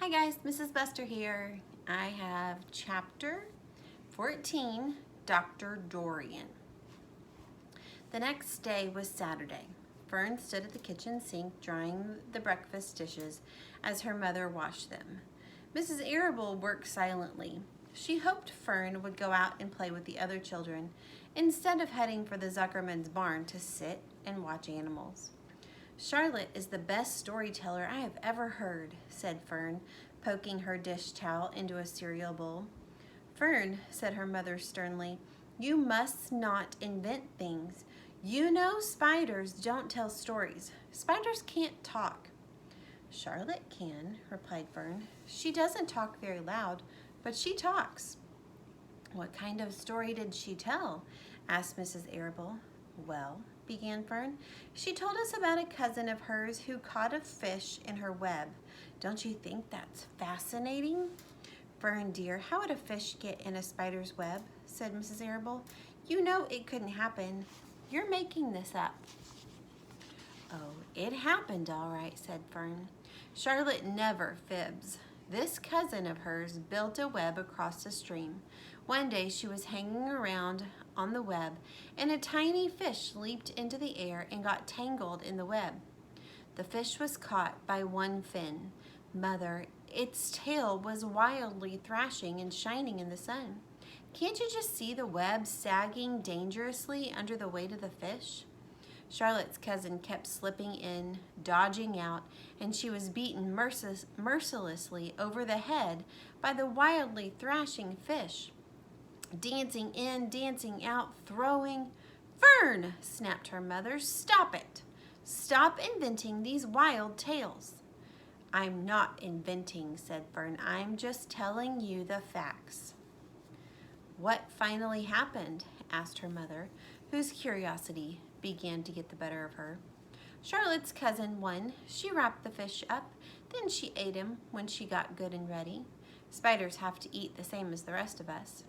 Hi guys, Mrs. Buster here. I have chapter 14, Dr. Dorian. The next day was Saturday. Fern stood at the kitchen sink drying the breakfast dishes as her mother washed them. Mrs. Arable worked silently. She hoped Fern would go out and play with the other children instead of heading for the Zuckerman's barn to sit and watch animals. Charlotte is the best storyteller I have ever heard, said Fern, poking her dish towel into a cereal bowl. Fern, said her mother sternly, you must not invent things. You know spiders don't tell stories. Spiders can't talk. Charlotte can, replied Fern. She doesn't talk very loud, but she talks. What kind of story did she tell? Asked Mrs. Arable. Well, began Fern, she told us about a cousin of hers who caught a fish in her web. Don't you think that's fascinating? Fern, dear, how would a fish get in a spider's web? Said Mrs. Arable. You know it couldn't happen. You're making this up. Oh, it happened all right, said Fern. Charlotte never fibs. This cousin of hers built a web across the stream. One day she was hanging around on the web, and a tiny fish leaped into the air and got tangled in the web. The fish was caught by one fin. Mother, its tail was wildly thrashing and shining in the sun. Can't you just see the web sagging dangerously under the weight of the fish? Charlotte's cousin kept slipping in, dodging out, and she was beaten mercilessly over the head by the wildly thrashing fish. Dancing in, dancing out, throwing. Fern, snapped her mother, stop it. Stop inventing these wild tales. I'm not inventing, said Fern. I'm just telling you the facts. What finally happened? Asked her mother, whose curiosity began to get the better of her. Charlotte's cousin won. She wrapped the fish up, then she ate him when she got good and ready. Spiders have to eat the same as the rest of us.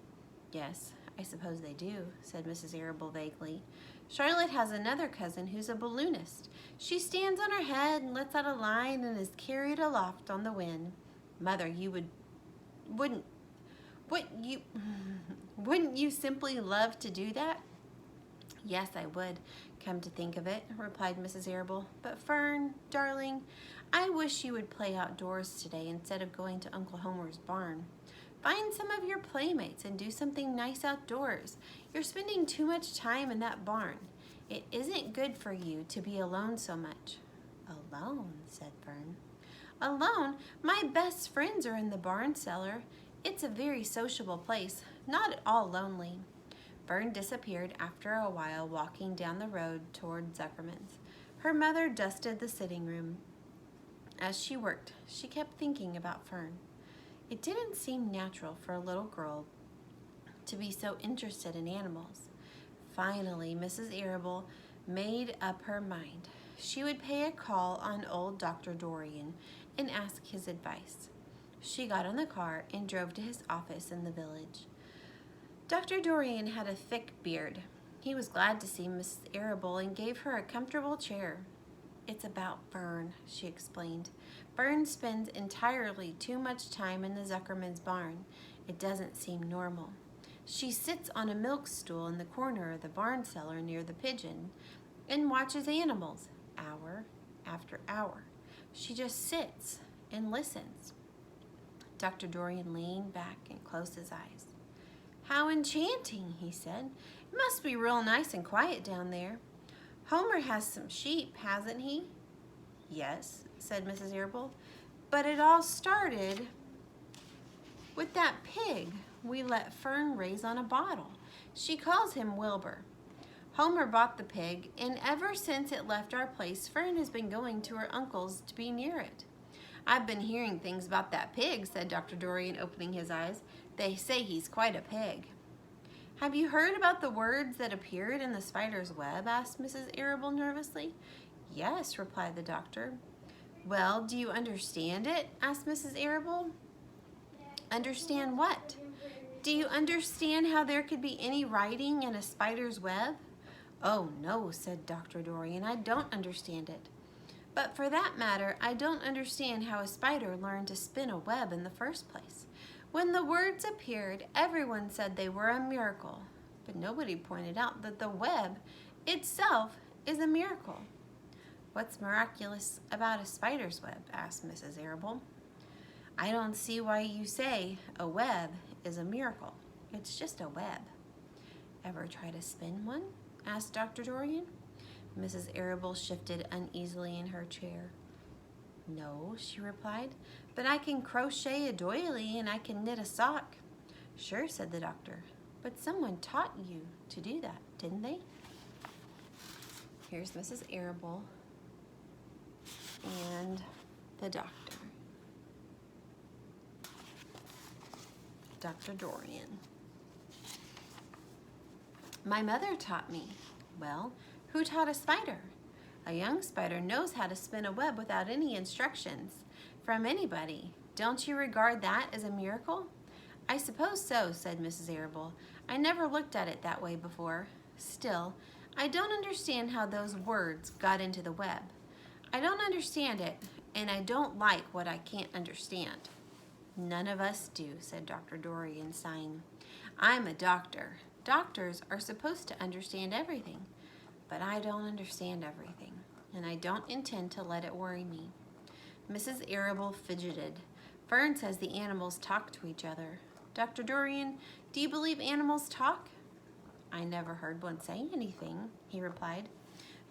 Yes, I suppose they do, said Mrs. Arable vaguely. Charlotte has another cousin who's a balloonist. She stands on her head and lets out a line and is carried aloft on the wind. Mother, wouldn't you simply love to do that? Yes, I would, come to think of it, replied Mrs. Arable. But Fern, darling, I wish you would play outdoors today instead of going to Uncle Homer's barn. Find some of your playmates and do something nice outdoors. You're spending too much time in that barn. It isn't good for you to be alone so much. Alone, said Fern. Alone? My best friends are in the barn cellar. It's a very sociable place, not at all lonely. Fern disappeared after a while, walking down the road toward Zuckerman's. Her mother dusted the sitting room. As she worked, she kept thinking about Fern. It didn't seem natural for a little girl to be so interested in animals. Finally, Mrs. Arable made up her mind. She would pay a call on old Dr. Dorian and ask his advice. She got on the car and drove to his office in the village. Dr. Dorian had a thick beard. He was glad to see Mrs. Arable and gave her a comfortable chair. It's about Fern, she explained. Fern spends entirely too much time in the Zuckerman's barn. It doesn't seem normal. She sits on a milk stool in the corner of the barn cellar near the pigeon and watches animals hour after hour. She just sits and listens. Dr. Dorian leaned back and closed his eyes. How enchanting, he said. It must be real nice and quiet down there. Homer has some sheep, hasn't he? Yes, said Mrs. Arable. But it all started with that pig we let Fern raise on a bottle. She calls him Wilbur. Homer bought the pig, and ever since it left our place, Fern has been going to her uncle's to be near it. I've been hearing things about that pig, said Dr. Dorian, opening his eyes. They say he's quite a pig. Have you heard about the words that appeared in the spider's web? Asked Mrs. Arable nervously. Yes, replied the doctor. Well, do you understand it? Asked Mrs. Arable. Understand what? Do you understand how there could be any writing in a spider's web? Oh, no, said Dr. Dorian. I don't understand it. But for that matter, I don't understand how a spider learned to spin a web in the first place. When the words appeared, everyone said they were a miracle, but nobody pointed out that the web itself is a miracle. What's miraculous about a spider's web? Asked Mrs. Arable. I don't see why you say a web is a miracle. It's just a web. Ever try to spin one? Asked Dr. Dorian. Mrs. Arable shifted uneasily in her chair. No, she replied, but I can crochet a doily and I can knit a sock. Sure, said the doctor, but someone taught you to do that, didn't they? Here's Mrs. Arable and the doctor. Dr. Dorian. My mother taught me. Well, who taught a spider? A young spider knows how to spin a web without any instructions from anybody. Don't you regard that as a miracle? I suppose so, said Mrs. Arable. I never looked at it that way before. Still, I don't understand how those words got into the web. I don't understand it, and I don't like what I can't understand. None of us do, said Dr. Dorian, sighing. I'm a doctor. Doctors are supposed to understand everything, but I don't understand everything, and I don't intend to let it worry me. Mrs. Arable fidgeted. Fern says the animals talk to each other. Dr. Dorian, do you believe animals talk? I never heard one say anything, he replied,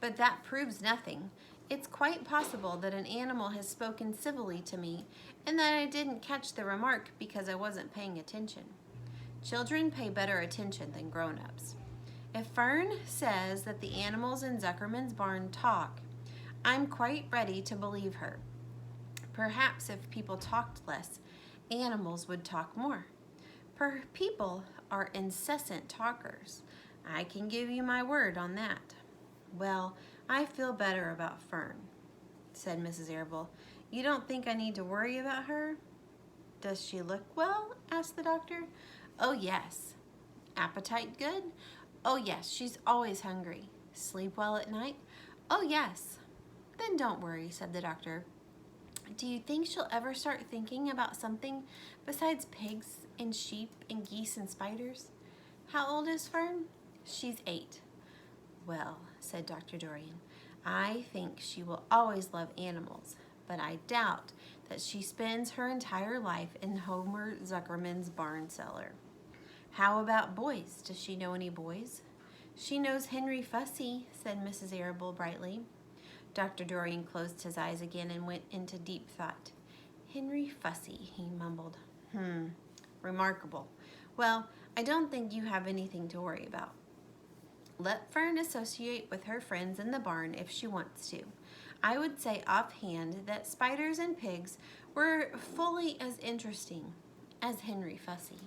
but that proves nothing. It's quite possible that an animal has spoken civilly to me and that I didn't catch the remark because I wasn't paying attention. Children pay better attention than grown-ups. If Fern says that the animals in Zuckerman's barn talk, I'm quite ready to believe her. Perhaps if people talked less, animals would talk more. People are incessant talkers. I can give you my word on that. Well, I feel better about Fern, said Mrs. Arable. You don't think I need to worry about her? Does she look well? Asked the doctor. Oh, yes. Appetite good? Oh, yes, she's always hungry. Sleep well at night? Oh, yes. Then don't worry, said the doctor. Do you think she'll ever start thinking about something besides pigs and sheep and geese and spiders? How old is Fern? She's 8. Well, said Dr. Dorian, I think she will always love animals, but I doubt that she spends her entire life in Homer Zuckerman's barn cellar. How about boys? Does she know any boys? She knows Henry Fussy, said Mrs. Arable brightly. Dr. Dorian closed his eyes again and went into deep thought. Henry Fussy, he mumbled. Remarkable. Well, I don't think you have anything to worry about. Let Fern associate with her friends in the barn if she wants to. I would say offhand that spiders and pigs were fully as interesting as Henry Fussy.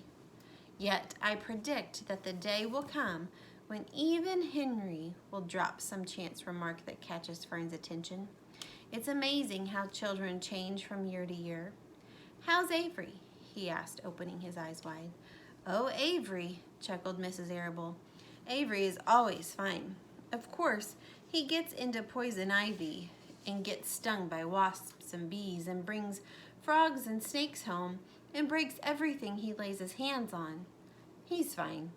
Yet I predict that the day will come when even Henry will drop some chance remark that catches Fern's attention. It's amazing how children change from year to year. How's Avery? He asked, opening his eyes wide. Oh, Avery, chuckled Mrs. Arable. Avery is always fine. Of course, he gets into poison ivy and gets stung by wasps and bees and brings frogs and snakes home and breaks everything he lays his hands on. He's fine.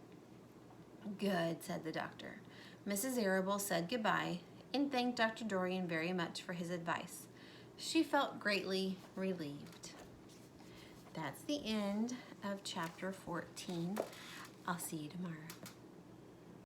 Good, said the doctor. Mrs. Arable said goodbye and thanked Dr. Dorian very much for his advice. She felt greatly relieved. That's the end of chapter 14. I'll see you tomorrow.